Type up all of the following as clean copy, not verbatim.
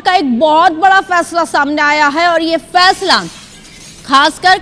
का एक बहुत बड़ा फैसला सामने आया है और ये फैसला खासकर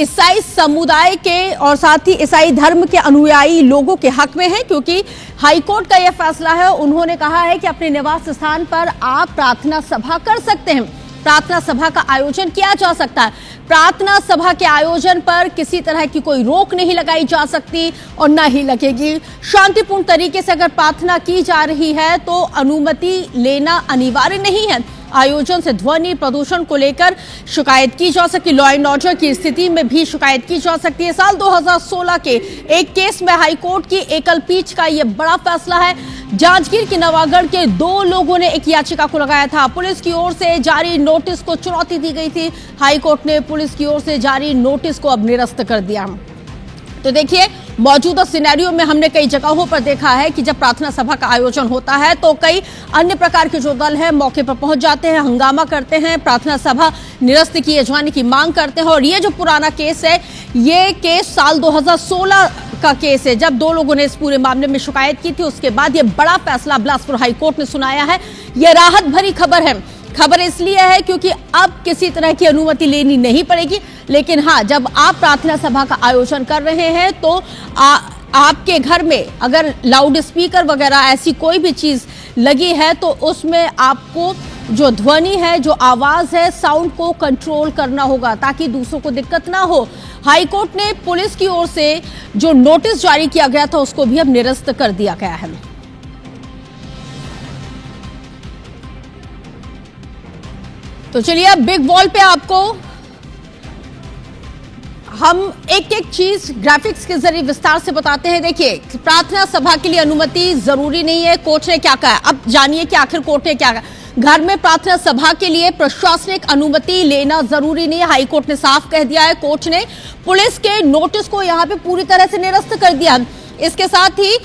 ईसाई समुदाय के और साथ ही ईसाई धर्म के अनुयायी लोगों के हक में है, क्योंकि हाईकोर्ट का यह फैसला है। उन्होंने कहा है कि अपने निवास स्थान पर आप प्रार्थना सभा कर सकते हैं, प्रार्थना सभा का आयोजन किया जा सकता है। प्रार्थना सभा के आयोजन पर किसी तरह की कोई रोक नहीं लगाई जा सकती और न ही लगेगी। शांतिपूर्ण तरीके से अगर प्रार्थना की जा रही है तो अनुमति लेना अनिवार्य नहीं है। आयोजन से ध्वनि प्रदूषण को लेकर शिकायत की जा सकती है, लॉ एंड ऑर्डर की स्थिति में भी शिकायत की जा सकती है। साल 2016 के एक केस में हाईकोर्ट की एकल पीठ का यह बड़ा फैसला है। जांजगीर के नवागढ़ के 2 लोगों ने एक याचिका को लगाया था। पुलिस की ओर से जारी नोटिस को चुनौती दी गई थी। हाईकोर्ट ने पुलिस की ओर से जारी नोटिस को अब निरस्त कर दिया। तो देखिए, मौजूदा सिनेरियो में हमने कई जगहों पर देखा है कि जब प्रार्थना सभा का आयोजन होता है तो कई अन्य प्रकार के जो दल हैं मौके पर पहुंच जाते हैं, हंगामा करते हैं, प्रार्थना सभा निरस्त किए जाने की मांग करते हैं। और ये जो पुराना केस है, ये केस साल 2016 का केस है, जब 2 लोगों ने इस पूरे मामले में शिकायत की थी। उसके बाद ये बड़ा फैसला बिलासपुर हाईकोर्ट ने सुनाया है। यह राहत भरी खबर है। खबर इसलिए है क्योंकि अब किसी तरह की अनुमति लेनी नहीं पड़ेगी। लेकिन हाँ, जब आप प्रार्थना सभा का आयोजन कर रहे हैं तो आपके घर में अगर लाउड स्पीकर वगैरह ऐसी कोई भी चीज लगी है तो उसमें आपको जो ध्वनि है, जो आवाज है, साउंड को कंट्रोल करना होगा ताकि दूसरों को दिक्कत ना हो। हाईकोर्ट ने पुलिस की ओर से जो नोटिस जारी किया गया था उसको भी अब निरस्त कर दिया गया है। तो चलिए अब बिग वॉल पे आपको हम एक एक चीज ग्राफिक्स के जरिए विस्तार से बताते हैं। देखिए, प्रार्थना सभा के लिए अनुमति जरूरी नहीं है, कोर्ट ने क्या कहा। अब जानिए कि आखिर कोर्ट ने क्या कहा। घर में प्रार्थना सभा के लिए प्रशासनिक अनुमति लेना जरूरी नहीं है, हाईकोर्ट ने साफ कह दिया है। कोर्ट ने पुलिस के नोटिस को यहां पे पूरी तरह से निरस्त कर दिया। इसके साथ ही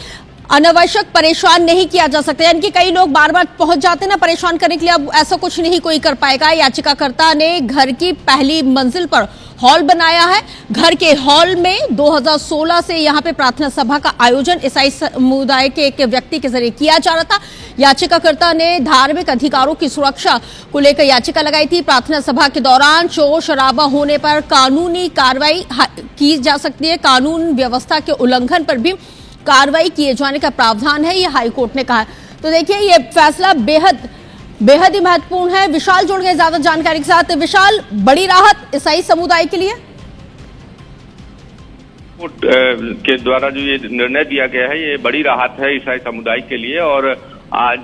अनावश्यक परेशान नहीं किया जा सकता, यानी कि कई लोग बार बार पहुंच जाते हैं ना परेशान करने के लिए, अब ऐसा कुछ नहीं कोई कर पाएगा। याचिकाकर्ता ने घर की पहली मंजिल पर हॉल बनाया है। घर के हॉल में 2016 से यहां पे प्रार्थना सभा का आयोजन ईसाई समुदाय के एक व्यक्ति के जरिए किया जा रहा था। याचिकाकर्ता ने धार्मिक अधिकारों की सुरक्षा को लेकर याचिका लगाई थी। प्रार्थना सभा के दौरान शोर शराबा होने पर कानूनी कार्रवाई की जा सकती है। कानून व्यवस्था के उल्लंघन पर भी कार्रवाई किए जाने का प्रावधान है, ये हाईकोर्ट ने कहा। तो देखिए, ये फैसला बेहद ही महत्वपूर्ण है। विशाल जुड़ गए ज्यादा जानकारी के साथ। विशाल, बड़ी राहत ईसाई समुदाय के लिए कोर्ट के द्वारा जो ये निर्णय दिया गया है, ये बड़ी राहत है ईसाई समुदाय के लिए। और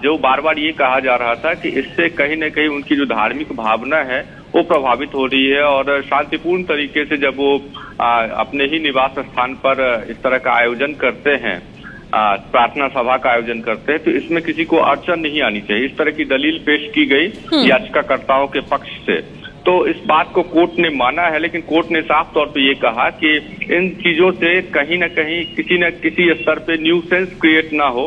जो बार बार ये कहा जा रहा था कि इससे कहीं न कहीं उनकी जो धार्मिक भावना है वो प्रभावित हो रही है और शांतिपूर्ण तरीके से जब वो अपने ही निवास स्थान पर इस तरह का आयोजन करते हैं, प्रार्थना सभा का आयोजन करते हैं, तो इसमें किसी को अड़चन नहीं आनी चाहिए। इस तरह की दलील पेश की गई याचिकाकर्ताओं के पक्ष से, तो इस बात को कोर्ट ने माना है। लेकिन कोर्ट ने साफ तौर पे ये कहा कि इन चीजों से कहीं न कहीं किसी न किसी स्तर पे न्यूसेंस क्रिएट ना हो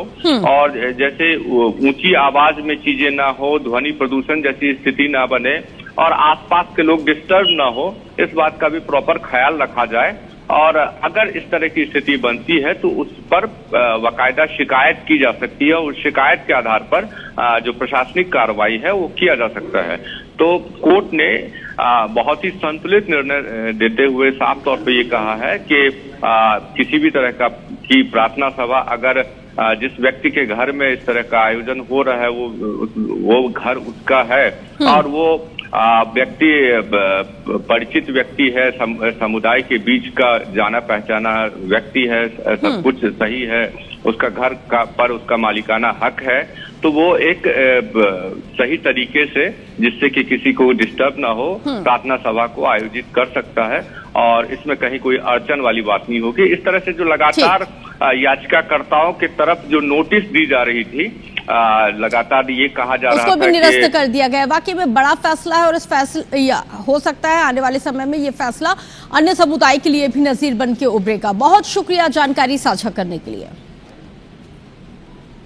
और जैसे ऊंची आवाज में चीजें ना हो, ध्वनि प्रदूषण जैसी स्थिति ना बने और आसपास के लोग डिस्टर्ब ना हो, इस बात का भी प्रॉपर ख्याल रखा जाए। और अगर इस तरह की स्थिति बनती है तो उस पर बाकायदा शिकायत की जा सकती है और शिकायत के आधार पर जो प्रशासनिक कार्रवाई है वो किया जा सकता है। तो कोर्ट ने बहुत ही संतुलित निर्णय देते हुए साफ तौर पे ये कहा है कि किसी भी तरह की प्रार्थना सभा अगर जिस व्यक्ति के घर में इस तरह का आयोजन हो रहा है वो घर उसका है और वो व्यक्ति परिचित व्यक्ति है, समुदाय के बीच का जाना पहचाना व्यक्ति है, सब कुछ सही है, उसका घर का पर उसका मालिकाना हक है, तो वो एक सही तरीके से जिससे कि किसी को डिस्टर्ब ना हो प्रार्थना सभा को आयोजित कर सकता है और इसमें कहीं कोई अड़चन वाली बात नहीं होगी। इस तरह से जो लगातार याचिकाकर्ताओं की तरफ जो नोटिस दी जा रही थी, लगातार ये कहा जा रहा था उसको भी निरस्त कर दिया गया। वाकई में बड़ा फैसला है और इस फैसले हो सकता है आने वाले समय में ये फैसला अन्य समुदाय के लिए भी नजीर बन के उभरेगा। बहुत शुक्रिया जानकारी साझा करने के लिए।